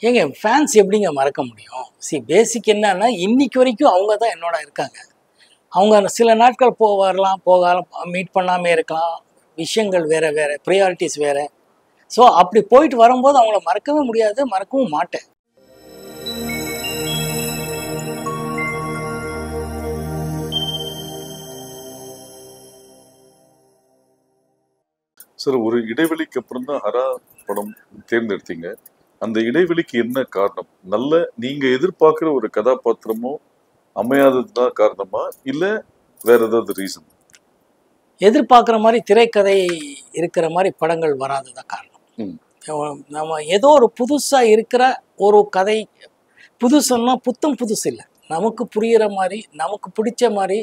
ஏங்க ஃபேன்ஸ் எப்படிங்க மறக்க முடியும்? பேசிக் என்னன்னா, இன்னைக்கு வரைக்கும் அவங்க தான் என்னோட இருக்காங்க. அவங்க சில நாட்கள் வரலாம், போகலாம், மீட் பண்ணாம இருக்கலாம். விஷயங்கள் வேற வேற, பிரையாரிட்டீஸ் வேற. ஸோ அப்படி போயிட்டு வரும்போது அவங்கள மறக்கவே முடியாது, மறக்கவும் மாட்டேன். சார், ஒரு இடைவெளிக்கு அப்புறம் தான் ஹரா படம் தேர்ந்தெடுத்தீங்க. அந்த இடைவெளிக்கு என்ன காரணம்? நீங்க எதிர்பார்க்கிற ஒரு கதாபாத்திரமோ அமையாததுதான் காரணமா, இல்ல வேற ஏதாவது ரீசன்? எதிர்பார்க்குற மாதிரி திரைக்கதை இருக்கிற மாதிரி படங்கள் வராததான் காரணம். நம்ம ஏதோ ஒரு புதுசா இருக்கிற ஒரு கதை, புதுசுன்னா புதுசு இல்லை, நமக்கு புரிகிற மாதிரி, நமக்கு பிடிச்ச மாதிரி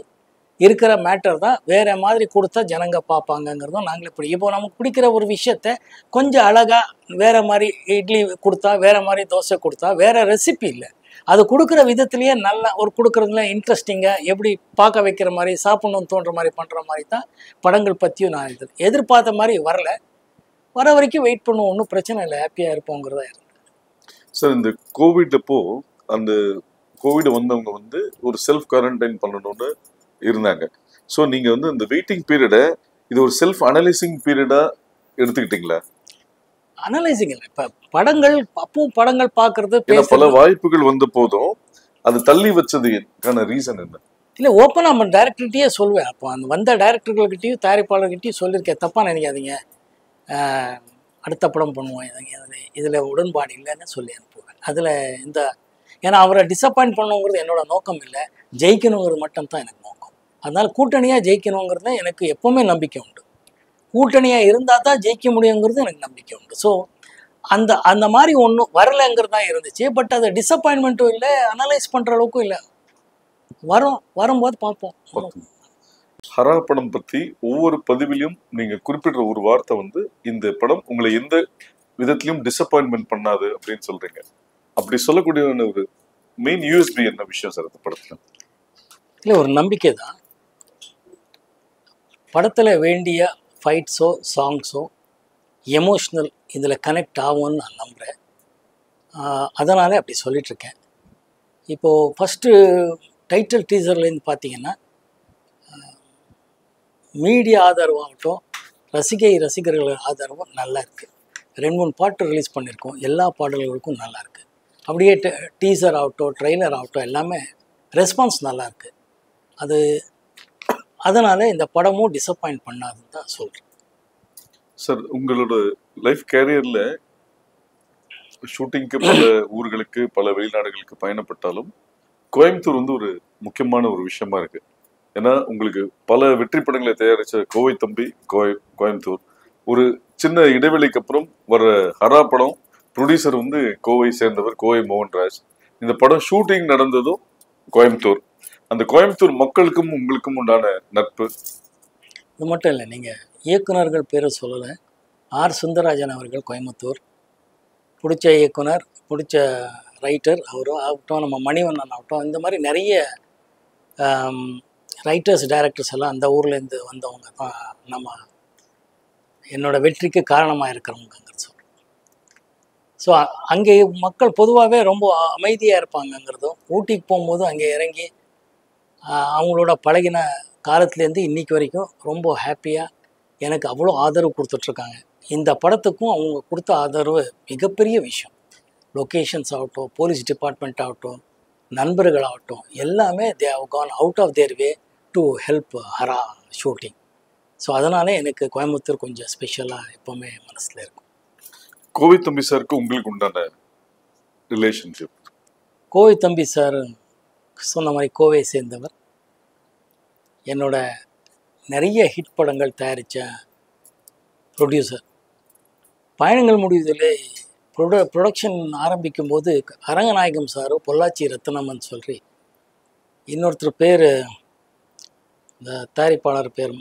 இருக்கிற மேட்டர் தான் வேற மாதிரி கொடுத்தா ஜனங்க பார்ப்பாங்கங்கிறதும் நாங்களே இப்போ நமக்கு பிடிக்கிற ஒரு விஷயத்த கொஞ்சம் அழகா வேற மாதிரி இட்லி கொடுத்தா, வேற மாதிரி தோசை கொடுத்தா, வேற ரெசிபி இல்லை, அது கொடுக்குற விதத்துலேயே நல்லா ஒரு கொடுக்குறதுல இன்ட்ரெஸ்டிங்காக எப்படி பார்க்க வைக்கிற மாதிரி, சாப்பிடணும்னு தோன்ற மாதிரி பண்ணுற மாதிரி தான் படங்கள் பற்றியும் நான் எதிர்பார்த்த மாதிரி வரல. வர வரைக்கும் வெயிட் பண்ணுவோம், ஒன்றும் பிரச்சனை இல்லை, ஹாப்பியாக இருப்போங்கிறதா இருந்தது. சார், இந்த கோவிட் அப்போ அந்த கோவிட் வந்தவங்க ஒரு செல்ஃப் குவாரண்டைன் பண்ணணும்னு இருந்தாங்க. ஸோ நீங்க இந்த வெயிட்டிங் பீரியடை இது ஒரு செல்ஃப் அனலைசிங் பீரியடா எடுத்துக்கிட்டீங்களா? அனலைசிங் இல்லை, இப்போ படங்கள் பார்க்கறது, பல வாய்ப்புகள் வந்த போதும் அது தள்ளி வச்சதுக்கான ரீசன் என்ன? இல்லை, ஓப்பனாக நம்ம டேரக்டர்கிட்டயே சொல்லுவேன். அப்போ அந்த வந்த டேரக்டர்கள்கிட்டையும் தயாரிப்பாளர்கிட்டையும் சொல்லியிருக்கேன், தப்பாக நினைக்காதீங்க, அடுத்த படம் பண்ணுவோம், இதில் உடன்பாடு இல்லைன்னு சொல்லி அனுப்புவேன். அதில் ஏன்னா அவரை டிசப்பாயிண்ட் பண்ணணுங்கிறது என்னோட நோக்கம் இல்லை, ஜெயிக்கணுங்கிறது மட்டும்தான் எனக்கு நோக்கம். அதனால் கூட்டணியாக ஜெயிக்கணுங்கிறது எனக்கு எப்போவுமே நம்பிக்கை உண்டு. கூட்டணியாக இருந்தால் தான் ஜெயிக்க முடியுங்கிறது எனக்கு நம்பிக்கை உண்டு. ஸோ அந்த மாதிரி ஒன்றும் வரலைங்கிறது தான் இருந்துச்சு. பட் அது டிசப்பாயின்மெண்ட்டும் இல்லை, அனலைஸ் பண்ணுற அளவுக்கும் இல்லை. வரும்போது பார்ப்போம். ஹரா படம் பற்றி ஒவ்வொரு பதிவிலையும் நீங்கள் குறிப்பிடுற ஒரு வார்த்தை இந்த படம் உங்களை எந்த விதத்திலையும் டிசப்பாயின்மெண்ட் பண்ணாது அப்படின்னு சொல்கிறீங்க. அப்படி சொல்லக்கூடிய ஒரு மெயின் யூஎஸ்பி என்ன விஷயம் சார் அந்த படத்தில்? இல்லை, ஒரு நம்பிக்கை தான். படத்தில் வேண்டிய ஃபைட்ஸோ சாங்ஸோ எமோஷ்னல் இதில் கனெக்ட் ஆகும்னு நான் நம்புகிறேன். அதனால் அப்படி சொல்லிகிட்ருக்கேன். இப்போது ஃபஸ்ட்டு டைட்டில் டீசர்லேருந்து பார்த்தீங்கன்னா, மீடியா ஆதரவாகட்டும், ரசிகர்கள் ஆதரவும் நல்லா இருக்குது. 2-3 பாட்டு ரிலீஸ் பண்ணியிருக்கோம், எல்லா பாடல்களுக்கும் நல்லா இருக்குது. அப்படியே டீசர் ஆகட்டும், ட்ரெய்லர் ஆகட்டும், எல்லாமே ரெஸ்பான்ஸ் நல்லாயிருக்கு. அதனால் இந்த படமும் டிசப்பாயிண்ட் பண்ணாதுன்னு தான் சொல்கிறேன். சார், உங்களோட லைஃப் கேரியரில் ஷூட்டிங்க்கு பல ஊர்களுக்கு, பல வெளிநாடுகளுக்கு பயணப்பட்டாலும் கோயம்புத்தூர் ஒரு முக்கியமான ஒரு விஷயமா இருக்கு. ஏன்னா உங்களுக்கு பல வெற்றி படங்களை தயாரித்த கோவை தம்பி கோயம்புத்தூர். ஒரு சின்ன இடைவெளிக்கு அப்புறம் வர ஹரா படம் ப்ரொடியூசர் கோவை சேர்ந்தவர், கோவை மோகன்ராஜ். இந்த படம் ஷூட்டிங் நடந்ததும் கோயம்புத்தூர். அந்த கோயம்புத்தூர் மக்களுக்கும் உங்களுக்கும் உண்டான நட்பு இது மட்டும் இல்லை, நீங்கள் இயக்குனர்கள் பேரை சொல்லலை. ஆர் சுந்தரராஜன் அவர்கள் கோயம்புத்தூர், பிடிச்ச இயக்குனர், பிடிச்ச ரைட்டர் அவரும் ஆகட்டும், நம்ம மணிவண்ணன் ஆகட்டும், இந்த மாதிரி நிறைய ரைட்டர்ஸ் டைரக்டர்ஸ் எல்லாம் அந்த ஊர்லேருந்து வந்தவங்க தான் என்னோடய வெற்றிக்கு காரணமாக இருக்கிறவங்கிறது சொல்கிறேன். ஸோ அங்கே மக்கள் பொதுவாகவே ரொம்ப அமைதியாக இருப்பாங்கங்கிறதும், ஊட்டிக்கு போகும்போது அங்கே இறங்கி அவங்களோட பழகின காலத்துலேருந்து இன்றைக்கி வரைக்கும் ரொம்ப ஹாப்பியாக எனக்கு அவ்வளோ ஆதரவு கொடுத்துட்ருக்காங்க. இந்த படத்துக்கும் அவங்க கொடுத்த ஆதரவு மிகப்பெரிய விஷயம். லொக்கேஷன்ஸ் ஆகட்டும், போலீஸ் டிபார்ட்மெண்ட் ஆகட்டும், நண்பர்கள் ஆகட்டும், எல்லாமே they have gone out of their way to help Haraa shooting. So அதனால எனக்கு கோயம்புத்தூர் கொஞ்சம் ஸ்பெஷலாக எப்போவுமே மனசில் இருக்கும். கோவை தம்பி சாருக்கு உங்களுக்கு உண்டான ரிலேஷன்ஷிப்? கோவை தம்பி சார் சொன்ன மாதிரி கோவை சேர்ந்தவர், என்னோட நிறைய ஹிட் படங்கள் தயாரித்த ப்ரொடியூசர். பயணங்கள் முடிவதில் ப்ரொடக்ஷன் ஆரம்பிக்கும் போது அரங்கநாயகம் சார், பொள்ளாச்சி ரத்னமன் சொல்லி இன்னொருத்தர் பேர், இந்த தயாரிப்பாளர் பேர்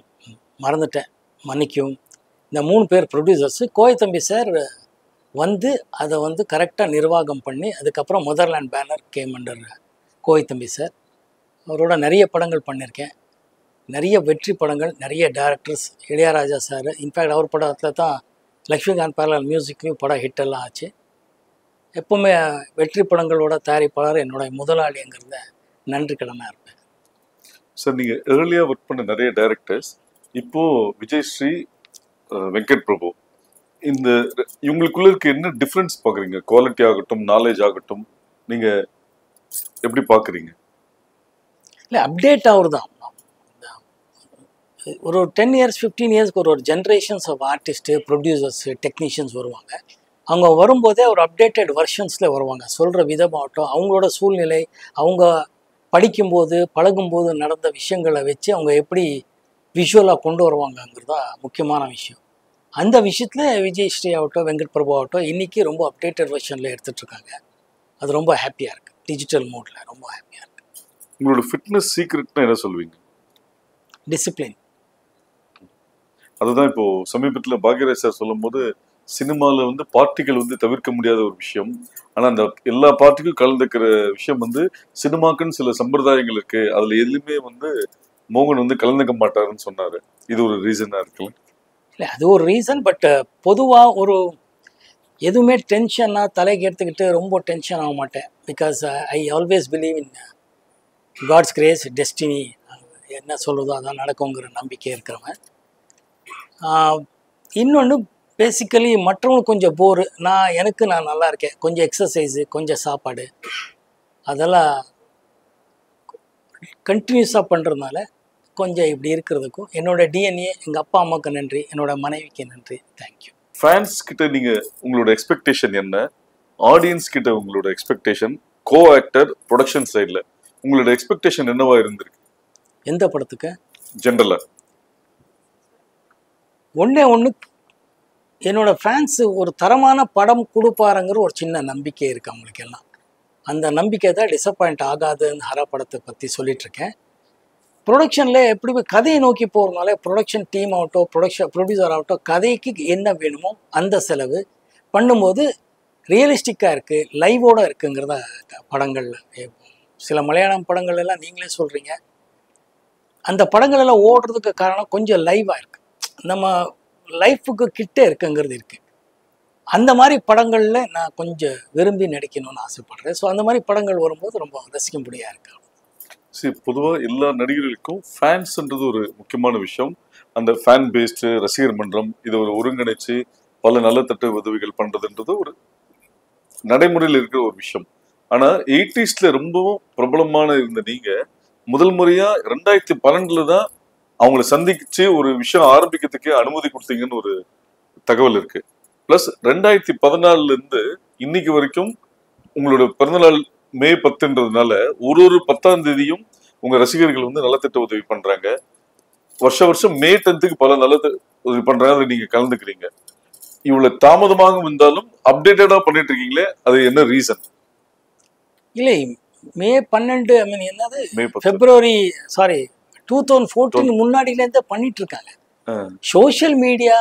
மறந்துட்டேன், மன்னிக்கும். இந்த 3 பேர் ப்ரொடியூசர்ஸு. கோவை தம்பி சார் அதை கரெக்டாக நிர்வாகம் பண்ணி அதுக்கப்புறம் motherland banner game under Kovai தம்பி சார். அவரோட நிறைய படங்கள் பண்ணியிருக்கேன், நிறைய வெற்றி படங்கள், நிறைய டேரக்டர்ஸ். இளையராஜா சார், இன்ஃபேக்ட் அவர் படத்தில் தான் லக்ஷ்மிகாந்த் பேரலல் மியூசிக்லேயும் படம் ஹிட்டெல்லாம் ஆச்சு. எப்பவுமே வெற்றி படங்களோட தயாரிப்பாளர் என்னோட முதலாளிங்கிறத நன்றி கடனாக இருப்பேன். சார் நீங்க ஏர்லியா ஒர்க் பண்ண நிறைய டைரக்டர்ஸ் இப்போ விஜய் ஸ்ரீ, வெங்கட் பிரபு, இந்த இவங்களுக்குள்ள இருக்க என்ன டிஃபரன்ஸ் பாக்குறீங்க? குவாலிட்டி ஆகட்டும், நாலேஜ் ஆகட்டும், நீங்க எப்படி பாக்குறீங்க? இல்லை, அப்டேட் ஆகுறது தான். ஒரு 10 இயர்ஸ் 15 இயர்ஸ்க்கு ஒரு generations of artist, producers, technicians வருவாங்க. அவங்க வரும்போதே ஒரு அப்டேட்டட் வெர்ஷன்ஸில் வருவாங்க. சொல்கிற விதமாகட்டும், அவங்களோட சூழ்நிலை, அவங்க படிக்கும்போது பழகும்போது நடந்த விஷயங்களை வச்சு அவங்க எப்படி விஷுவலாக கொண்டு வருவாங்கங்கிறது தான் முக்கியமான விஷயம். அந்த விஷயத்தில் விஜய் ஸ்ரீ ஆகட்டும், வெங்கட் பிரபு ஆகட்டும், இன்றைக்கி ரொம்ப அப்டேட்டட் வெர்ஷனில் எடுத்துகிட்ருக்காங்க. அது ரொம்ப ஹாப்பியாக இருக்குது. டிஜிட்டல் மோடில் ரொம்ப ஹாப்பியாக இருக்குது. உங்களோட ஃபிட்னஸ் சீக்ரெட்னா என்ன சொல்வீங்க? டிசிப்ளின். அதுதான் இப்போ சமீபத்தில் பாக்யராஜ் சார் சொல்லும் போது, சினிமாவில் வந்து பார்ட்டிகள் வந்து தவிர்க்க முடியாத ஒரு விஷயம். ஆனால் அந்த எல்லா பார்ட்டிக்கும் கலந்துக்கிற விஷயம் வந்து சினிமாக்குன்னு சில சம்பிரதாயங்கள் இருக்கு, அதில் எதுலையுமே வந்து மோகன் வந்து கலந்துக்க மாட்டாருன்னு சொன்னார். இது ஒரு ரீசனாக இருக்குல்ல? இல்லை, அது ஒரு ரீசன். பட் பொதுவாக ஒரு எதுவுமே டென்ஷனாக தலைக்கு எடுத்துக்கிட்டு ரொம்ப டென்ஷன் ஆக மாட்டேன். Because I always believe in God's grace, destiny. என்ன சொல்கிறதோ அதான் நடக்குங்கிற நம்பிக்கை இருக்கிறவன். இன்னொன்று, பேசிக்கலி மற்றவங்களுக்கு கொஞ்சம் போரு, நான் நல்லா இருக்கேன், கொஞ்சம் எக்ஸசைஸு, கொஞ்சம் சாப்பாடு, அதெல்லாம் கண்டினியூஸாக பண்ணுறதுனால கொஞ்சம் இப்படி இருக்கிறதுக்கும் என்னோடய டிஎன்ஏ, எங்கள் அப்பா அம்மாவுக்கு நன்றி, என்னோடய மனைவிக்கு நன்றி. தேங்க்யூ. ஃபேன்ஸ் கிட்ட நீங்கள் உங்களோட எக்ஸ்பெக்டேஷன் என்ன? ஆடியன்ஸ் கிட்ட உங்களோட எக்ஸ்பெக்டேஷன், கோ ஆக்டர், ப்ரொடக்ஷன் சைடில் உங்களோட எக்ஸ்பெக்டேஷன் என்னவா இருந்திருக்கு? எந்த படத்துக்கு? ஜென்ரலாக ஒன்று என்னோடய ஃபேன்ஸு ஒரு தரமான படம் கொடுப்பாருங்கிற ஒரு சின்ன நம்பிக்கை இருக்குது அவங்களுக்கு எல்லாம். அந்த நம்பிக்கை தான் டிசப்பாயிண்ட் ஆகாதுன்னு ஹரா படத்தை பற்றி சொல்லிகிட்ருக்கேன். ப்ரொடக்ஷனில் எப்படி கதையை நோக்கி போகிறதுனால ப்ரொடக்ஷன் டீம் ஆகட்டும், ப்ரொடியூசர் ஆகட்டும், கதைக்கு என்ன வேணுமோ அந்த செலவு பண்ணும்போது ரியலிஸ்டிக்காக இருக்குது, லைவோடு இருக்குங்கிறத படங்களில். சில மலையாளம் படங்கள் எல்லாம் நீங்களே சொல்கிறீங்க, அந்த படங்கள் எல்லாம் ஓடுறதுக்கு காரணம் கொஞ்சம் லைவாக இருக்குது, நம்ம லைஃபுக்கு கிட்டே இருக்குங்கிறது இருக்குது. அந்த மாதிரி படங்களில் நான் கொஞ்சம் விரும்பி நடிக்கணும்னு ஆசைப்படுறேன். ஸோ அந்த மாதிரி படங்கள் வரும்போது ரொம்ப ரசிக்கும்படியாக இருக்கு. சரி, பொதுவாக எல்லா நடிகர்களுக்கும் ஃபேன்ஸ்ன்றது ஒரு முக்கியமான விஷயம். அந்த ஃபேன் பேஸ்டு ரசிகர் மன்றம் இதை ஒரு ஒருங்கிணைச்சு பல நலத்தட்டு உதவிகள் பண்ணுறதுன்றது ஒரு நடைமுறையில் இருக்கிற ஒரு விஷயம். ஆனால் 80s ரொம்பவும் பிரபலமான இருந்த நீங்கள் முதல் முறையாக 2012 தான் அவங்கள சந்திச்சு ஒரு விஷயம் ஆரம்பிக்கிறதுக்கே அனுமதி கொடுத்தீங்கன்னு ஒரு தகவல் இருக்கு. பிளஸ் 2014 இன்னைக்கு வரைக்கும் உங்களோட பிறந்தநாள் மே 10ன்றதுனால ஒரு 10ஆம் தேதியும் உங்க ரசிகர்கள் வந்து நலத்திட்ட உதவி பண்றாங்க. வருஷம் மே 10க்கு பல நலத்திட்ட உதவி பண்றாங்க, அதை நீங்க கலந்துக்கிறீங்க. இவ்வளவு தாமதமாக இருந்தாலும் அப்டேட்டடா பண்ணிட்டு இருக்கீங்களே, அது என்ன ரீசன்? இல்லை, மே 12 என்னது, மே 10 பிப்ரவரி 2014 முன்னாடியிலேருந்தே பண்ணிட்டு இருக்காங்க. சோஷியல் மீடியா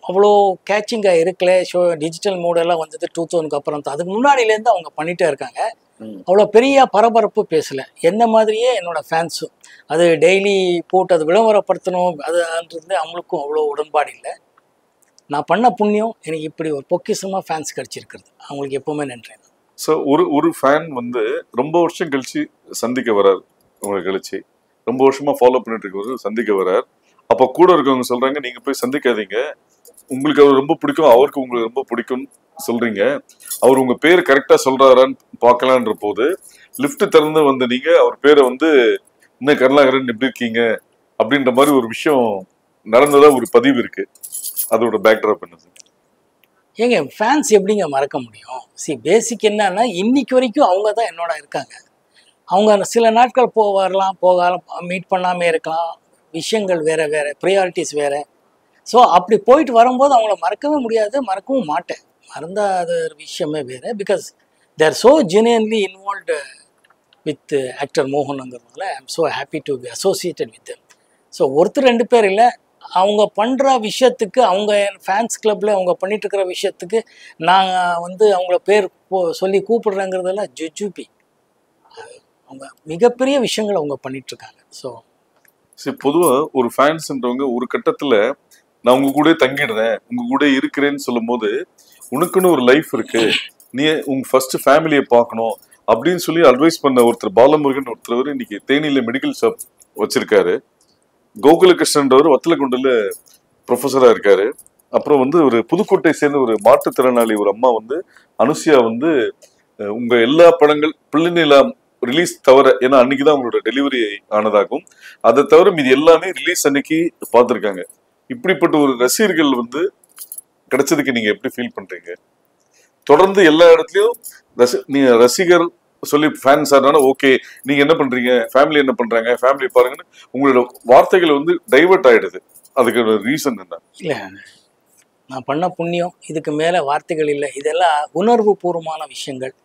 அவ்வளோ கேச்சிங்காக இருக்கல, டிஜிட்டல் மோடெல்லாம் வந்தது 2000க்கு அப்புறம் தான். அதுக்கு முன்னாடியிலேருந்து அவங்க பண்ணிகிட்டே இருக்காங்க. அவ்வளோ பெரிய பரபரப்பு பேசலை. என்ன மாதிரியே என்னோட ஃபேன்ஸும் அது டெய்லி போட்டு அது விளம்பரப்படுத்தணும் அதுன்றது அவங்களுக்கும் அவ்வளோ உடன்பாடு இல்லை. நான் பண்ண புண்ணியம் எனக்கு இப்படி ஒரு பொக்கிஷமாக ஃபேன்ஸ் கிடச்சிருக்கிறது. அவங்களுக்கு எப்போவுமே நன்றி. ஸோ ஒரு ஃபேன் வந்து ரொம்ப வருஷம் கழிச்சு சந்திக்க வரார், உங்களை கழிச்சு ரொம்ப வருஷமா ஃபாலோ பண்ணிட்டு இருக்கவர் சந்திக்க வரார். அப்போ கூட இருக்கவங்க சொல்றாங்க, நீங்க போய் சந்திக்காதீங்க, உங்களுக்கு அவர் ரொம்ப பிடிக்கும், அவருக்கு உங்களுக்கு ரொம்ப பிடிக்கும்னு சொல்றீங்க, அவர் உங்க பேர் கரெக்டா சொல்றாரான்னு பார்க்கலான்ற போது லிஃப்ட் திறந்து வந்து நீங்க அவர் பேரை வந்து இன்னும் கருணாகரன் எப்படி இருக்கீங்க அப்படின்ற மாதிரி ஒரு விஷயம் நடந்ததா ஒரு பதிவு இருக்கு. அதோட பேக்ட்ராப் என்ன? ஏங்க, ஃபேன்ஸ் எப்படிங்க மறக்க முடியும்? பேசிக் என்னன்னா, இன்னைக்கு வரைக்கும் அவங்க தான் என்னோட இருக்காங்க. அவங்க சில நாட்கள் வரலாம், போகலாம், மீட் பண்ணாமல் இருக்கலாம், விஷயங்கள் வேறு வேறு, ப்ரியாரிட்டிஸ் வேறு. ஸோ அப்படி போயிட்டு வரும்போது அவங்கள மறக்கவே முடியாது, மறக்கவும் மாட்டேன். மறந்தால் அது ஒரு விஷயமே வேறு. Because they are so genuinely involved with actor மோகனுங்கிறதுனால I am so happy to be associated with them. So ஒருத்தர் 2 பேர் இல்லை, அவங்க பண்ணுற விஷயத்துக்கு, அவங்க ஃபேன்ஸ் கிளப்பில் அவங்க பண்ணிகிட்ருக்கிற விஷயத்துக்கு நான் வந்து அவங்கள பேர் சொல்லி கூப்பிடுறேங்கிறதெல்லாம் ஜுஜுபி. அவங்க மிகப்பெரிய விஷயங்கள் அவங்க பண்ணிகிட்ருக்காங்க. ஸோ சரி, பொதுவாக ஒரு ஃபேன்ஸ்ன்றவங்க ஒரு கட்டத்தில் நான் உங்க கூட தங்கிடுறேன், உங்க கூட இருக்கிறேன்னு சொல்லும் போது உனக்குன்னு ஒரு லைஃப் இருக்கு, நீ உங்க ஃபர்ஸ்ட் ஃபேமிலியை பார்க்கணும் அப்படின்னு சொல்லி அட்வைஸ் பண்ண ஒருத்தர் பாலமுருகன் ஒருத்தர் இன்னைக்கு தேனியில மெடிக்கல் ஷாப் வச்சிருக்காரு. கோகுலகிருஷ்ணன்றவர் வத்தலகுண்டுல ப்ரொஃபஸரா இருக்காரு. அப்புறம் ஒரு புதுக்கோட்டை சேர்ந்த ஒரு மாற்றுத்திறனாளி ஒரு அம்மா அனுசியா உங்க எல்லா படங்கள் பிள்ளைநிலா ரிலீஸ் தவிர, ஏன்னா அன்னைக்குதான் அவங்களோட டெலிவரி ஆனதாகும், அதை தவிர மீது எல்லாமே ரிலீஸ் அன்னைக்கு பார்த்திருக்காங்க. இப்படிப்பட்ட ஒரு ரசிகர்கள் கிடைச்சதுக்கு நீங்க எப்படி ஃபீல் பண்றீங்க? தொடர்ந்து எல்லா இடத்துலயும் நீங்க ரசிகர் சொல்லி ஃபேன்ஸ் ஆனாலும் ஓகே, நீங்க என்ன பண்றீங்க, ஃபேமிலி என்ன பண்றாங்க, ஃபேமிலி பாருங்கன்னு உங்களோட வார்த்தைகள் டைவர்ட் ஆயிடுது. அதுக்கு ரீசன் என்ன? இல்ல, நான் பண்ண புண்ணியம், இதுக்கு மேல வார்த்தைகள் இல்லை. இதெல்லாம் உணர்வு பூர்வமான விஷயங்கள்.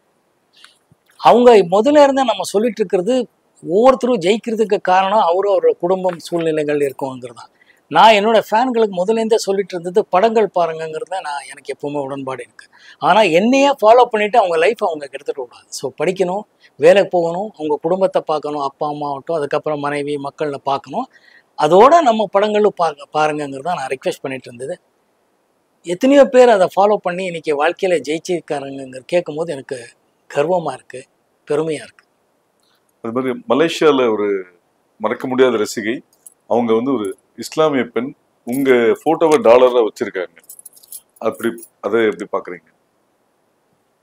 அவங்க முதல்ல இருந்தே நம்ம சொல்லிட்டு இருக்கிறது, ஒவ்வொருத்தரும் ஜெயிக்கிறதுக்கு காரணம் அவரோட குடும்பம் சூழ்நிலைகள் இருக்குங்கிறது தான். நான் என்னோட ஃபேன்களுக்கு முதலேருந்தே சொல்லிட்டு இருந்தது, படங்கள் பாருங்கிறத எனக்கு எப்பவுமே உடன்பாடு இருக்கு. ஆனால் என்னையே ஃபாலோ பண்ணிட்டு அவங்க லைஃப் அவங்க எடுத்துட்டு கூடாது. ஸோ படிக்கணும், வேலைக்கு போகணும், அவங்க குடும்பத்தை பார்க்கணும், அப்பா அம்மா ஆகட்டும், அதுக்கப்புறம் மனைவி மக்களை பார்க்கணும். அதோட நம்ம படங்களும் பாருங்கிறத நான் ரிக்வெஸ்ட் பண்ணிட்டு இருந்தது. எத்தனையோ பேர் அதை ஃபாலோ பண்ணி இன்னைக்கு வாழ்க்கையில ஜெயிச்சிருக்காருங்க கேட்கும் போது எனக்கு கர்வமா இருக்கு, பெருமையா இருக்கு. அது மாதிரி மலேசியால ஒரு மறக்க முடியாத ரசிகை, அவங்க ஒரு இஸ்லாமிய பெண், உங்க போட்டோவை டாலரா வச்சிருக்காங்க. அதை எப்படி பாக்குறீங்க?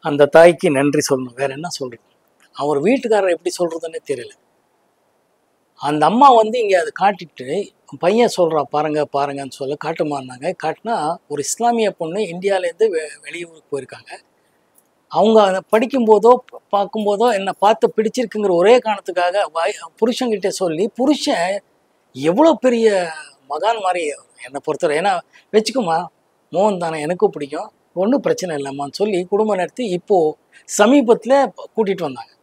அந்த தாய்க்கு நன்றி சொல்லணும், வேற என்ன சொல்றது. அவர் வீட்டுக்காரர் எப்படி சொல்றதுன்னே தெரியல. அந்த அம்மா இங்க அதை காட்டிட்டு பையன் சொல்றா பாருங்க பாருங்கன்னு சொல்ல காட்டுமான்னாங்க. காட்டினா ஒரு இஸ்லாமிய பொண்ணு இந்தியாவிலேருந்து வெளியூருக்கு போயிருக்காங்க. அவங்க அதை படிக்கும்போதோ பார்க்கும்போதோ என்னை பார்த்து பிடிச்சிருக்குங்கிற ஒரே காரணத்துக்காக புருஷன்கிட்ட சொல்லி, புருஷன் எவ்வளோ பெரிய மகான் மாதிரி என்னை பொறுத்தவரை, ஏன்னா வச்சுக்குமா மோகன் தானே எனக்கும் பிடிக்கும், ஒன்றும் பிரச்சனை இல்லைம்மான்னு சொல்லி குடும்பம் நடத்தி இப்போது சமீபத்தில் கூட்டிகிட்டு வந்தாங்க.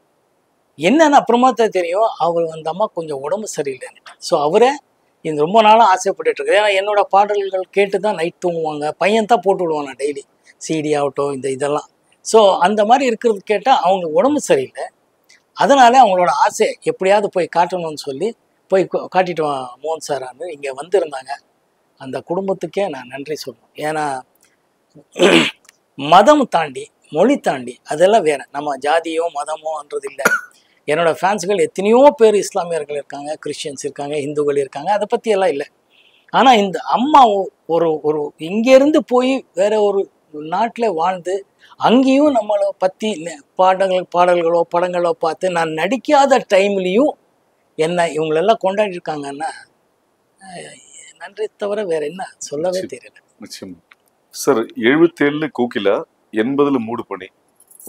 என்னன்னு அப்புறமா தான் தெரியும், அவர் அந்த அம்மா கொஞ்சம் உடம்பு சரியில்லைன்னு. ஸோ அவரை இந்த ரொம்ப நாளாக ஆசைப்பட்டுட்டு இருக்கு. ஏன்னா என்னோட பாடல்கள் கேட்டு தான் நைட் தூங்குவாங்க. பையன் தான் போட்டு விடுவாங்க டெய்லி, சிடி ஆகட்டும் இதெல்லாம். ஸோ அந்த மாதிரி இருக்கிறது கேட்டால் அவங்க உடம்பு சரியில்லை. அதனால அவங்களோட ஆசை எப்படியாவது போய் காட்டணும்னு சொல்லி போய் காட்டிட்டு மோகன் சாரான்னு இங்கே வந்திருந்தாங்க. அந்த குடும்பத்துக்கே நான் நன்றி சொல்லணும். ஏன்னா மதம் தாண்டி, மொழி தாண்டி அதெல்லாம் வேற, நம்ம ஜாதியோ மதமோன்றது இல்லை. என்னோட ஃபேன்ஸுகள் எத்தனையோ பேர் இஸ்லாமியர்கள் இருக்காங்க, கிறிஸ்டியன்ஸ் இருக்காங்க, இந்துக்கள் இருக்காங்க, அதை பற்றி எல்லாம் இல்லை. ஆனால் இந்த அம்மா ஒரு இங்கேருந்து போய் வேற ஒரு நாட்டில் வாழ்ந்து அங்கேயும் நம்மளை பற்றி பாடல்களோ படங்களோ பார்த்து நான் நடிக்காத டைம்லேயும் என்ன இவங்களெல்லாம் கொண்டாடி இருக்காங்கன்னா நன்றி தவிர வேற என்ன சொல்லவே தெரியல. நிச்சயமா சார். 77 கோகிலா, 80 மூடு பனி,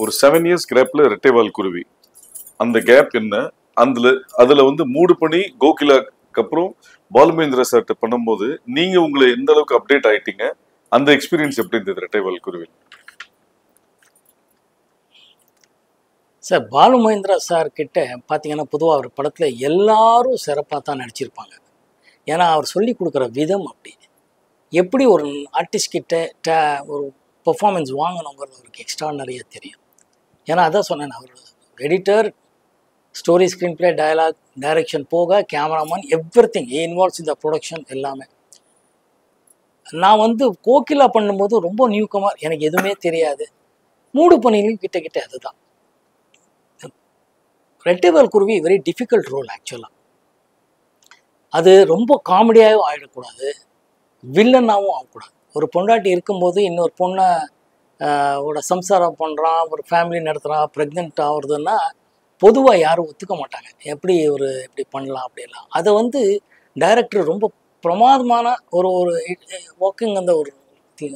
ஒரு 7 இயர்ஸ் கேப்ல ரெட்டைவால் குருவி. அந்த கேப் என்ன? அதுல மூடு பனி கோகிலாக்கு அப்புறம் பாலுமேந்திரா சார்ட்ட பண்ணும்போது நீங்க உங்களை எந்த அளவுக்கு அப்டேட் ஆயிட்டீங்க? அந்த எக்ஸ்பீரியன்ஸ் எப்படி இருந்தது ரெட்டைவால் குருவி? சார், பாலுமேந்திரா சார் கிட்ட பார்த்தீங்கன்னா பொதுவாக அவர் படத்தில் எல்லாரும் சிறப்பாக தான் நடிச்சிருப்பாங்க. ஏன்னா அவர் சொல்லி கொடுக்குற விதம் அப்படி. எப்படி ஒரு ஆர்டிஸ்ட் கிட்ட ஒரு பெர்ஃபார்மன்ஸ் வாங்கணுங்கிறது அவருக்கு எக்ஸ்ட்ரானரியாக தெரியும். ஏன்னா அதான் சொன்னேன், அவர் editor, story, screen play, dialogue, direction போக கேமராமேன், எவ்ரிதிங் இன்வால்வ்ஸ் இந்த ப்ரொடக்ஷன் எல்லாமே. நான் கோகிலா பண்ணும்போது ரொம்ப நியூகமர், எனக்கு எதுவுமே தெரியாது. மூடு பனிலையும் கிட்ட அதுதான். ரெட்டைவால் குருவி வெரி டிஃபிகல்ட் ரோல் ஆக்சுவலாக. அது ரொம்ப காமெடியாகவும் ஆகிடக்கூடாது, வில்லனாகவும் ஆகக்கூடாது. ஒரு பொண்டாட்டி இருக்கும்போது இன்னொரு பொண்ணை சம்சாரம் பண்ணுறான், ஒரு ஃபேமிலி நடத்துகிறான், ப்ரெக்னென்ட் ஆகுறதுன்னா பொதுவாக யாரும் ஒத்துக்க மாட்டாங்க. எப்படி பண்ணலாம் அப்படிலாம். அதை டைரக்டர் ரொம்ப பிரமாதமான ஒரு ஒர்க்கிங் அந்த ஒரு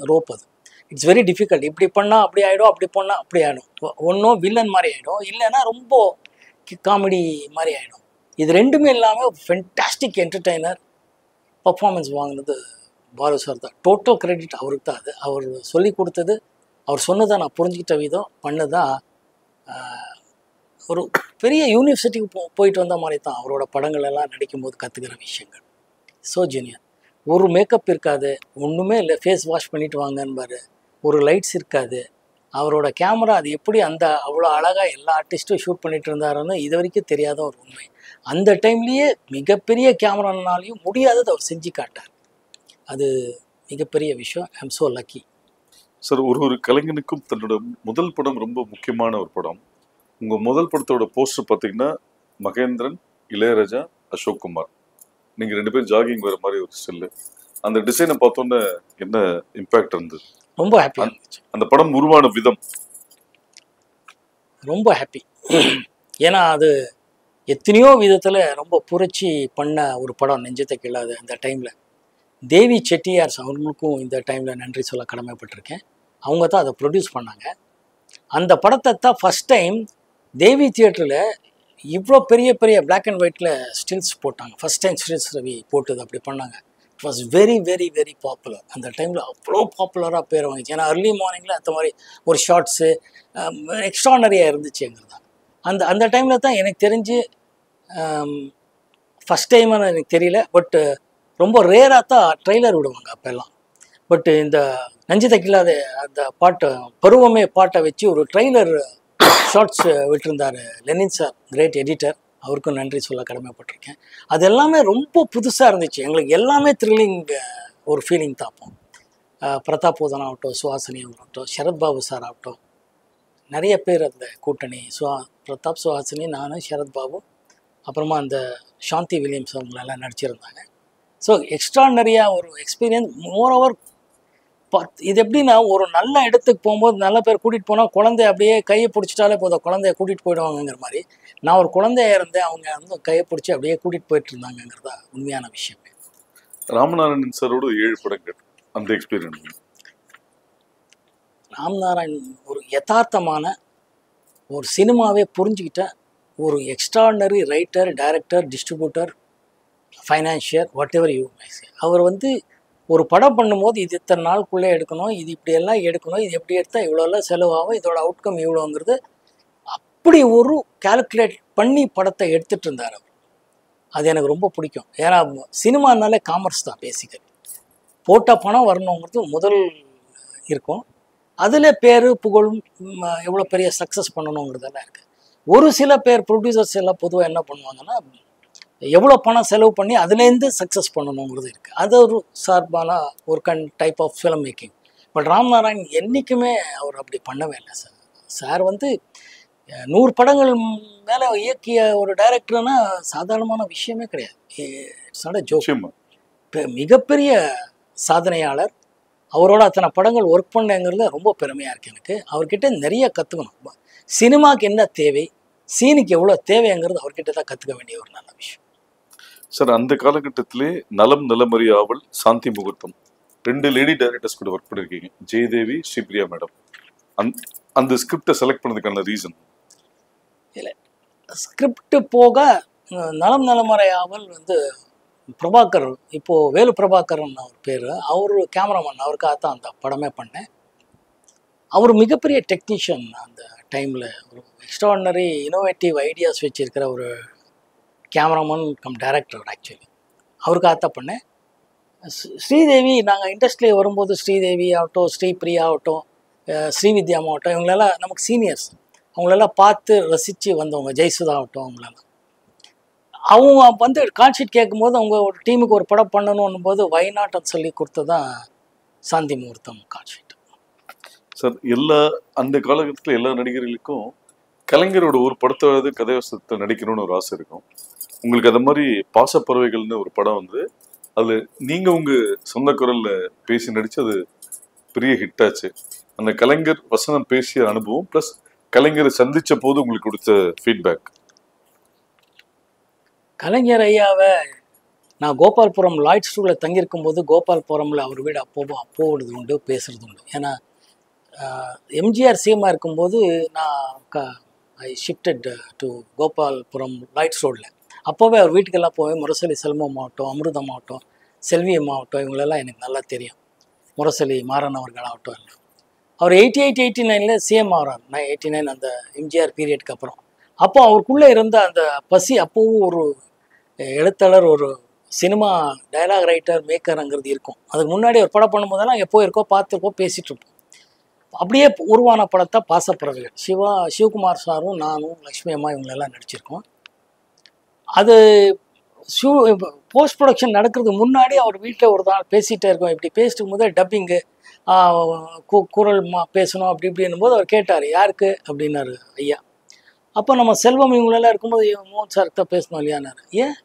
ரோப். அது இட்ஸ் வெரி டிஃபிகல்ட். இப்படி பண்ணால் அப்படி ஆகிடும், அப்படி பண்ணால் அப்படி ஆகிடும். ஒன்றும் வில்லன் மாதிரி ஆகிடும், இல்லைன்னா ரொம்ப காமெடி மாதிரி ஆகிடும். இது ரெண்டுமே இல்லாமல் ஃபென்டாஸ்டிக் என்டர்டெய்னர் பர்ஃபார்மன்ஸ் வாங்கினது பாலு சார் தான். டோட்டல் கிரெடிட் அவருக்கு தான். அது அவர் சொல்லி கொடுத்தது, அவர் சொன்னதை நான் புரிஞ்சுக்கிட்ட விதம் பண்ணதான் ஒரு பெரிய யூனிவர்சிட்டிக்கு போயிட்டு வந்த மாதிரி தான் அவரோட படங்கள் எல்லாம் நடிக்கும்போது கற்றுக்கிற விஷயங்கள். So junior. ஒரு மேக்கப் இருக்காது, ஒன்றுமே இல்லை, ஃபேஸ் வாஷ் பண்ணிட்டு வாங்கன்பாரு. ஒரு லைட்ஸ் இருக்காது. அவரோட கேமரா அது எப்படி அவ்வளோ அழகாக எல்லா ஆர்டிஸ்ட்டும் ஷூட் பண்ணிட்டு இருந்தாருன்னு இது வரைக்கும் தெரியாத ஒரு உண்மை. அந்த டைம்லேயே மிகப்பெரிய கேமரானாலையும் முடியாதது அவர் செஞ்சு காட்டார். அது மிகப்பெரிய விஷயம். ஐ எம் ஸோ லக்கி. சார், ஒரு கலைஞனுக்கும் தன்னோட முதல் படம் ரொம்ப முக்கியமான ஒரு படம். உங்க முதல் படத்தோட போஸ்டர் பார்த்தீங்கன்னா, மகேந்திரன், இளையராஜா, அசோக் குமார். நீங்க 2 பேரும் ஜாகிங் வர மாதிரி ஒரு ஸ்டில்லு. அந்த டிசைனை பார்த்தோன்னே என்ன இம்பாக்ட் இருந்தது? ரொம்ப ஹாப்பியாக இருந்துச்சு. அந்த படம் உருவான விதம்? ரொம்ப ஹாப்பி. ஏன்னா அது எத்தனையோ விதத்தில் ரொம்ப புரட்சி பண்ண ஒரு படம் நெஞ்சத்தை கிள்ளாது. அந்த டைமில் தேவி செட்டியார்ஸ் அவங்களுக்கும் இந்த டைமில் நன்றி சொல்ல கடமைப்பட்டிருக்கேன். அவங்க தான் அதை ப்ரொடியூஸ் பண்ணாங்க. அந்த படத்தை தான் ஃபஸ்ட் டைம் தேவி தியேட்டரில் இவ்வளோ பெரிய பெரிய பிளாக் அண்ட் ஒயிட்டில் ஸ்டில்ஸ் போட்டாங்க. ஃபஸ்ட் டைம் ஸ்டில்ஸ் ரவி போட்டது அப்படி பண்ணாங்க. It was very very very popular. அந்த டைமில் அவ்வளோ பாப்புலராக பேர் வாங்கிச்சு. ஏன்னா அர்லி மார்னிங்கில் அந்த மாதிரி ஒரு ஷார்ட்ஸு எக்ஸ்ட்ரானரியாக இருந்துச்சுங்கிறது தான். அந்த டைமில் தான் எனக்கு தெரிஞ்சு ஃபஸ்ட் டைம்னு எனக்கு தெரியல, பட் ரொம்ப ரேராக தான் ட்ரெய்லர் விடுவாங்க அப்போல்லாம். பட் இந்த நெஞ்சத்தை கிள்ளாத அந்த பாட்டை, பருவமே பாட்டை வச்சு ஒரு ட்ரெய்லர் ஷார்ட்ஸ் விட்டுருந்தார் லெனின் சார், கிரேட் எடிட்டர். அவருக்கும் நன்றி சொல்ல கடமைப்பட்டிருக்கேன். அது எல்லாமே ரொம்ப புதுசாக இருந்துச்சு. எங்களுக்கு எல்லாமே த்ரில்லிங் ஒரு ஃபீலிங் தாப்போம். பிரதாப் போதன் ஆகட்டும், சுஹாசினி ஆகட்டும், சரத்பாபு சார் ஆகட்டும், நிறைய பேர் அந்த கூட்டணி, பிரதாப், சுஹாசினி, நான், சரத்பாபு, அப்புறமா அந்த சாந்தி வில்லியம்ஸ் அவங்களெல்லாம் நடிச்சிருந்தாங்க. ஸோ எக்ஸ்ட்ரானரியாக ஒரு எக்ஸ்பீரியன்ஸ். மோரோவர் இது எப்படின்னா, ஒரு நல்ல இடத்துக்கு போகும்போது நல்ல பேர் கூட்டிகிட்டு போனால் குழந்தைய அப்படியே கையை பிடிச்சிட்டாலே போதும், குழந்தைய கூட்டிகிட்டு போயிடுவாங்கங்கிற மாதிரி நான் ஒரு குழந்தைய இருந்தேன். அவங்க வந்து கையை பிடிச்சி அப்படியே கூட்டிகிட்டு போயிட்டு இருந்தாங்கங்கிறதா உண்மையான விஷயம். ராமநாராயணன் சாரோட 7 படங்கள், அந்த எக்ஸ்பீரியன்ஸ்? ராம்நாராயண் ஒரு யதார்த்தமான ஒரு சினிமாவே புரிஞ்சுக்கிட்ட ஒரு extraordinary writer, director, distributor, financier, whatever you may say. அவர் வந்து ஒரு படம் பண்ணும்போது இது இத்தனை நாளுக்குள்ளே எடுக்கணும், இது இப்படியெல்லாம் எடுக்கணும், இது எப்படி எடுத்தால் இவ்வளோலாம் செலவாகும், இதோட அவுட்கம் இவ்வளோங்கிறது அப்படி ஒரு கால்குலேட் பண்ணி படத்தை எடுத்துகிட்டு இருந்தார் அவர். அது எனக்கு ரொம்ப பிடிக்கும். ஏன்னா சினிமானாலே காமர்ஸ் தான் பேசிக்கலி. போட்ட பணம் வரணுங்கிறது முதல் இருக்கும். அதில் பேர் புகழும் எவ்வளோ பெரிய சக்ஸஸ் பண்ணணுங்கிறதெல்லாம் இருக்குது. ஒரு சில பேர் ப்ரொடியூசர்ஸ் எல்லாம் பொதுவாக என்ன பண்ணுவாங்கன்னா, எவ்வளோ பணம் செலவு பண்ணி அதுலேருந்து சக்ஸஸ் பண்ணணுங்கிறது இருக்குது. அது ஒரு சார்பான ஒரு type of film making. But Ramnarayan என்றைக்குமே அவர் அப்படி பண்ணவே இல்லை சார். சார் வந்து 100 படங்கள் மேலே இயக்கிய ஒரு டைரக்டர்னா சாதாரணமான விஷயமே கிடையாது. It's not a joke. மிகப்பெரிய சாதனையாளர். அவரோட அத்தனை படங்கள் ஒர்க் பண்ணங்கிறதுல ரொம்ப பெருமையாக இருக்குது எனக்கு. அவர்கிட்ட நிறைய கற்றுக்கணும். சினிமாவுக்கு என்ன தேவை, சீனுக்கு எவ்வளோ தேவைங்கிறது அவர்கிட்ட தான் கற்றுக்க வேண்டிய ஒரு நல்ல விஷயம். சார், அந்த காலகட்டத்திலே நலம் நலமறி ஆவல், சாந்தி முகூர்த்தம் 2 லேடி டைரக்டர்ஸ் கூட ஒர்க் பண்ணியிருக்கீங்க, ஜெயதேவி, ஸ்ரீபிரியா மேடம். அந்த ஸ்கிரிப்டை செலக்ட் பண்ணதுக்கான ரீசன்? இல்லை, ஸ்கிரிப்ட் போக நலம் நலமறை ஆவல் வந்து பிரபாகர், இப்போது வேலு பிரபாகரன் அவர் பேர், அவர் கேமராமேன். அவருக்காகத்தான் அந்த படமே பண்ணேன். அவர் மிகப்பெரிய டெக்னீஷியன். அந்த டைமில் ஒரு எக்ஸ்ட்ராடனரி இனோவேட்டிவ் ஐடியாஸ் வச்சுருக்கிற ஒரு கேமராமேன் கம் டைரக்டர். ஆக்சுவலி அவருக்காகத்தான் பண்ணேன். ஸ்ரீதேவி, நாங்கள் இண்டஸ்ட்ரியில் வரும்போது ஸ்ரீதேவி ஆகட்டும், ஸ்ரீபிரியா ஆகட்டும், ஸ்ரீவித்யா ஆகட்டும், இவங்களெல்லாம் நமக்கு சீனியர்ஸ். அவங்களெல்லாம் பார்த்து ரசித்து வந்தவங்க. ஜெயசுதா ஆகட்டும், அவங்களெல்லாம் அவங்க வந்து கான்ஷீட் கேட்கும்போது அவங்க ஒரு டீமுக்கு ஒரு படம் பண்ணணும் போது வைநாட்னு சொல்லி கொடுத்ததான் சாந்தி முகூர்த்தம் கான்ஷீட். சார், அந்த காலகட்டத்தில் எல்லா நடிகர்களுக்கும் கலைஞரோட ஒரு படத்தாவது கதைவசத்தை நடிக்கணும்னு ஒரு ஆசை இருக்கும். உங்களுக்கு அது மாதிரி பாசப்பறவைகள்னு ஒரு படம் வந்து அதில் நீங்கள் உங்கள் சொந்த குரலில் பேசி நடித்து அது பெரிய ஹிட் ஆச்சு. அந்த கலைஞர் வசனம் பேசிய அனுபவம் ப்ளஸ் கலைஞரை சந்தித்த போது உங்களுக்கு கொடுத்த ஃபீட்பேக்? கலைஞர் ஐயாவை நான் கோபால்புரம் லாய்ட்ஸ் ஸ்டூடியோவில் தங்கியிருக்கும் போது கோபால்புரமில் அவர் வீடு போகிறது உண்டு, பேசுகிறது உண்டு. ஏன்னா எம்ஜிஆர் சிஎம்மாக இருக்கும்போது நான் ஐ ஷிஃப்டட் டு கோபால்புரம் லாய்ட்ஸ் ரோடில். அப்போவே அவர் வீட்டுக்கெல்லாம் போய் முரசொலி செல்வம் ஆகட்டும், அமிர்தம் ஆகட்டும், செல்வியம் ஆகட்டும், இவங்களெல்லாம் எனக்கு நல்லா தெரியும். முரசொலி மாறன் அவர்கள் ஆகட்டும் எல்லாம். அவர் 88, 89 சிஎம் ஆகிறார். 89 அந்த எம்ஜிஆர் பீரியடுக்கு அப்புறம். அப்போ அவருக்குள்ளே இருந்த அந்த பசி, அப்போவும் ஒரு எழுத்தாளர், ஒரு சினிமா டைலாக் ரைட்டர், மேக்கருங்கிறது இருக்கும். அதுக்கு முன்னாடி ஒரு படம் பண்ணும்போதெல்லாம் எப்போ இருக்கோ பார்த்துருக்கோம், பேசிகிட்டு இருப்போம். அப்படியே உருவான படத்தை பாசப்பறவைகள். சிவகுமார் சாரும் நானும் லக்ஷ்மி அம்மா இவங்களெல்லாம் நடிச்சிருக்கோம். அது போஸ்ட் ப்ரொடக்ஷன் நடக்கிறதுக்கு முன்னாடி அவர் வீட்டில் ஒரு நாள் பேசிகிட்டே இருக்கோம். இப்படி பேசிட்டு போது டப்பிங்கு குரல் பேசணும் அப்படி இப்படின்னும் போது அவர் கேட்டார், யாருக்கு அப்படின்னாரு ஐயா. அப்போ நம்ம செல்வம் இவங்களெல்லாம் இருக்கும்போது மோகன் சார் தான் பேசணும் இல்லையானாரு. ஏன்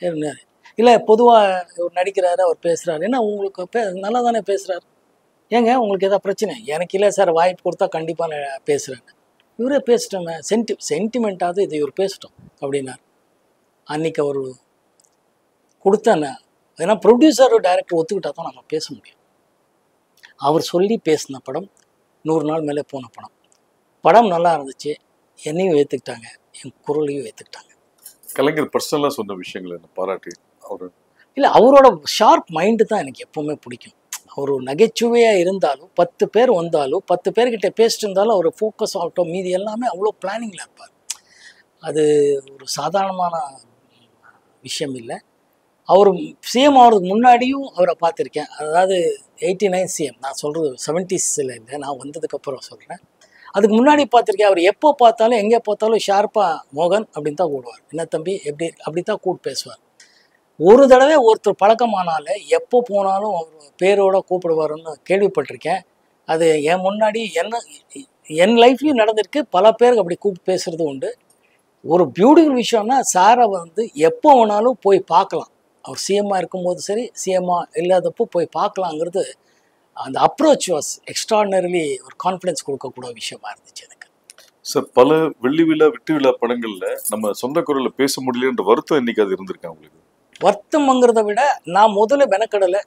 இருந்தார். இல்லை பொதுவாக நடிக்கிறாரு, அவர் பேசுகிறாரு. ஏன்னா உங்களுக்கு நல்லா தானே பேசுகிறாரு, ஏங்க உங்களுக்கு எதாவது பிரச்சனை? எனக்கு இல்லை சார், வாய்ப்பு கொடுத்தா கண்டிப்பாக நான் பேசுகிறேன். இவரே பேசிட்டோங்க, சென்டிமெண்ட்டாவது இது இவர் பேசிட்டோம் அப்படின்னார். அன்றைக்கி அவர் கொடுத்தேன். ஏன்னா ப்ரொடியூசர் டைரக்டர் ஒத்துக்கிட்டா தான் நம்ம பேச முடியும். அவர் சொல்லி பேசின படம் 100 நாள் மேலே போன படம். படம் நல்லா இருந்துச்சு, என்னையும் ஏற்றுக்கிட்டாங்க, என் குரலையும் ஏற்றுக்கிட்டாங்க. கலைஞர் பர்சனலாக சொன்ன விஷயங்கள் என்ன பாராட்டி அவர்? இல்லை, அவரோட ஷார்ப் மைண்டு தான் எனக்கு எப்போவுமே பிடிக்கும். அவர் நகைச்சுவையாக இருந்தாலும் 10 பேர் வந்தாலும் 10 பேர்கிட்ட பேசிட்டு இருந்தாலும் அவர் ஃபோக்கஸ் ஆகட்டும் மீதி எல்லாமே அவ்வளோ பிளானிங்கில் இருப்பார். அது ஒரு சாதாரணமான விஷயம் இல்லை. அவர் சிஎம் ஆகிறதுக்கு முன்னாடியும் அவரை பார்த்துருக்கேன். அதாவது 89 சிஎம், நான் சொல்கிறது 70ஸ்ல இல்லை, நான் வந்ததுக்கப்புறம் சொல்கிறேன். அதுக்கு முன்னாடி பார்த்துருக்கேன். அவர் எப்போ பார்த்தாலும் எங்கே பார்த்தாலும் ஷார்ப்பாக மோகன் அப்படின்னு தான் கூடுவார். என்ன தம்பி எப்படி அப்படி தான் கூப்பிட்டு பேசுவார். ஒரு தடவை ஒருத்தர் பழக்கமானால எப்போ போனாலும் அவர் பேரோட கூப்பிடுவாருன்னு கேள்விப்பட்டிருக்கேன். அது என் முன்னாடி என் லைஃப்லையும் நடந்திருக்கு. பல பேருக்கு அப்படி கூப்பிட்டு பேசுகிறது உண்டு. ஒரு பியூட்டிஃபுல் விஷயம்னா சாரை எப்போ வேணாலும் போய் பார்க்கலாம். அவர் சிஎம்மாக இருக்கும்போது சரி, சிஎம்மாக இல்லாதப்போ போய் பார்க்கலாங்கிறது அந்த அப்ரோச் வாஸ் எக்ஸ்ட்ராடினரிலி ஒரு கான்ஃபிடன்ஸ் கொடுக்கக்கூடிய விஷயமா இருந்துச்சு எனக்கு. சார், பல வெள்ளி விழா வெற்றி விழா படங்களில் நம்ம சொந்த குரலில் பேச முடியலன்ற வருத்தம் இன்னைக்கு அது இருந்திருக்கேன் உங்களுக்கு? வருத்தம்ங்கிறத விட நான் முதல்ல மெனக்கடலை,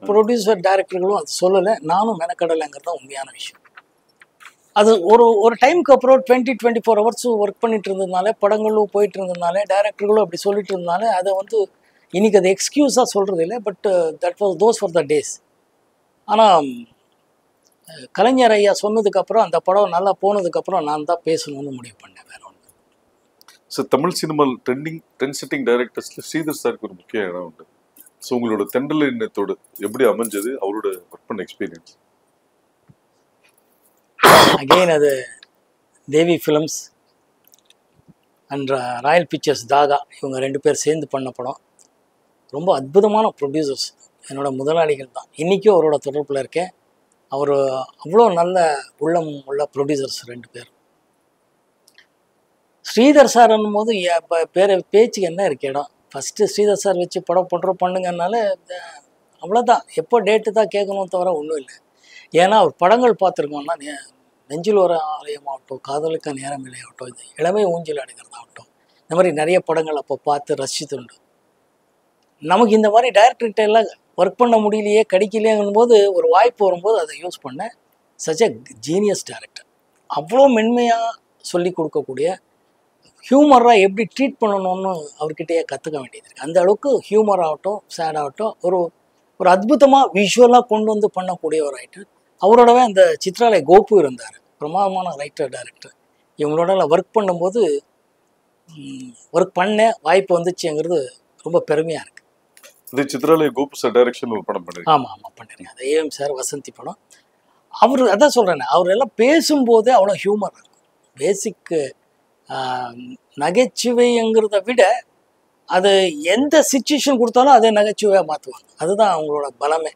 ப்ரொடியூசர் டைரக்டர்களும் அது சொல்லலை, நானும் மெனக்கடலைங்கிறது தான் உண்மையான விஷயம். அது ஒரு டைமுக்கு அப்புறம் 24 ஹவர்ஸ் ஒர்க் பண்ணிட்டு இருந்ததுனால, படங்களும் போயிட்டு இருந்ததுனால, டைரக்டர்களும் அப்படி சொல்லிட்டு இருந்ததுனால அதை இன்னைக்கு அது எக்ஸ்கியூஸாக சொல்கிறது இல்லை. But those for the days. ஆனால் கலைஞர் ஐயா சொன்னதுக்கப்புறம் அந்த படம் நல்லா போனதுக்கப்புறம் நான் தான் பேசணும்னு முடிவு பண்ணேன், வேற ஒன்று. சார், தமிழ் சினிமாவில் ட்ரெண்ட் செட்டிங் டைரக்டர்ஸில் ஸ்ரீதர் சாருக்கு ஒரு முக்கிய இடம் உண்டு. ஸோ உங்களோட தென்றல் எண்ணத்தோடு எப்படி அமைஞ்சது அவரோட ஒர்க் பண்ண எக்ஸ்பீரியன்ஸ்? அகெயின் அது தேவி films and Royal pictures Taha, இவங்க 2 பேர் சேர்ந்து பண்ண படம். ரொம்ப அற்புதமான ப்ரொடியூசர்ஸ், என்னோட முதலாளிகள் தான். இன்றைக்கும் அவரோட தொடர்பில் இருக்கேன். அவர் அவ்வளோ நல்ல உள்ளம் உள்ள ப்ரொடியூசர்ஸ் 2 பேர். ஸ்ரீதர் சார்ன்னும் போது பேச்சுக்கு என்ன இருக்கு இடம்? ஃபஸ்ட்டு ஸ்ரீதர் சார் வச்சு படம் பண்ணுங்கனால அவ்வளோதான். எப்போ டேட்டு தான் கேட்கணும் தவிர ஒன்றும் இல்லை. ஏன்னா அவர் படங்கள் பார்த்துருக்கோம்னா, நெஞ்சில் ஒரு ஆலயமாகட்டும், காதலுக்கு நேரம் இல்லையாகட்டும், இது இளமை ஊஞ்சல் அடைகிறதாகட்டும், இந்த மாதிரி நிறைய படங்கள் அப்போ பார்த்து ரசித்துண்டு. நமக்கு இந்த மாதிரி டைரக்டர்கிட்ட எல்லாம் ஒர்க் பண்ண முடியலையே, கிடைக்கலையேங்கும் போது ஒரு வாய்ப்பு வரும்போது அதை யூஸ் பண்ண சச் எ ஜீனியஸ் டைரக்டர். அவ்வளோ மென்மையாக சொல்லி கொடுக்கக்கூடிய, ஹியூமராக எப்படி ட்ரீட் பண்ணணும்னு அவர்கிட்டயே கற்றுக்க வேண்டியது இருக்குது. அந்த அளவுக்கு ஹியூமர் ஆகட்டும், சேட் ஆகட்டும், ஒரு அற்புதமாக விஷுவலாக கொண்டு பண்ணக்கூடிய ஒரு ரைட்டர். அவரோடவே அந்த சித்ராலய கோபு இருந்தார், பிரமாதமான ரைட்டர் டைரக்டர். இவங்களோட ஒர்க் பண்ணும்போது ஒர்க் பண்ண வாய்ப்பு வந்துச்சுங்கிறது ரொம்ப பெருமையாக இருக்குது. இது சித்ராலய கோபு சார் டைரக்ஷன் ஒரு படம் பண்ணிருக்கேன். ஆமாம் பண்ணிருக்கேன். அது ஏஎம் சார் வசந்தி படம். அவர் அதான் சொல்கிறேன், அவர் எல்லாம் பேசும்போதே அவ்வளோ ஹியூமர் இருக்கும். பேசிக் நகைச்சுவைங்கிறத விட அது எந்த சிச்சுவேஷன் கொடுத்தாலும் அதை நகைச்சுவையாக மாற்றுவாங்க. அதுதான் அவங்களோட பலமே.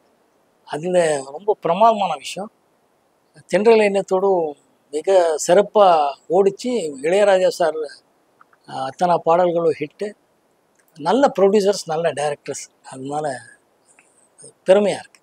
அதில் ரொம்ப பிரமாதமான விஷயம். தென்றல் எண்ணத்தோடு மிக சிறப்பாக ஓடிச்சு. இளையராஜா சார் அத்தனை பாடல்களும் ஹிட்டு. நல்ல ப்ரொடியூசர்ஸ், நல்ல டைரக்டர்ஸ், அதனால பெருமையாக இருக்குது.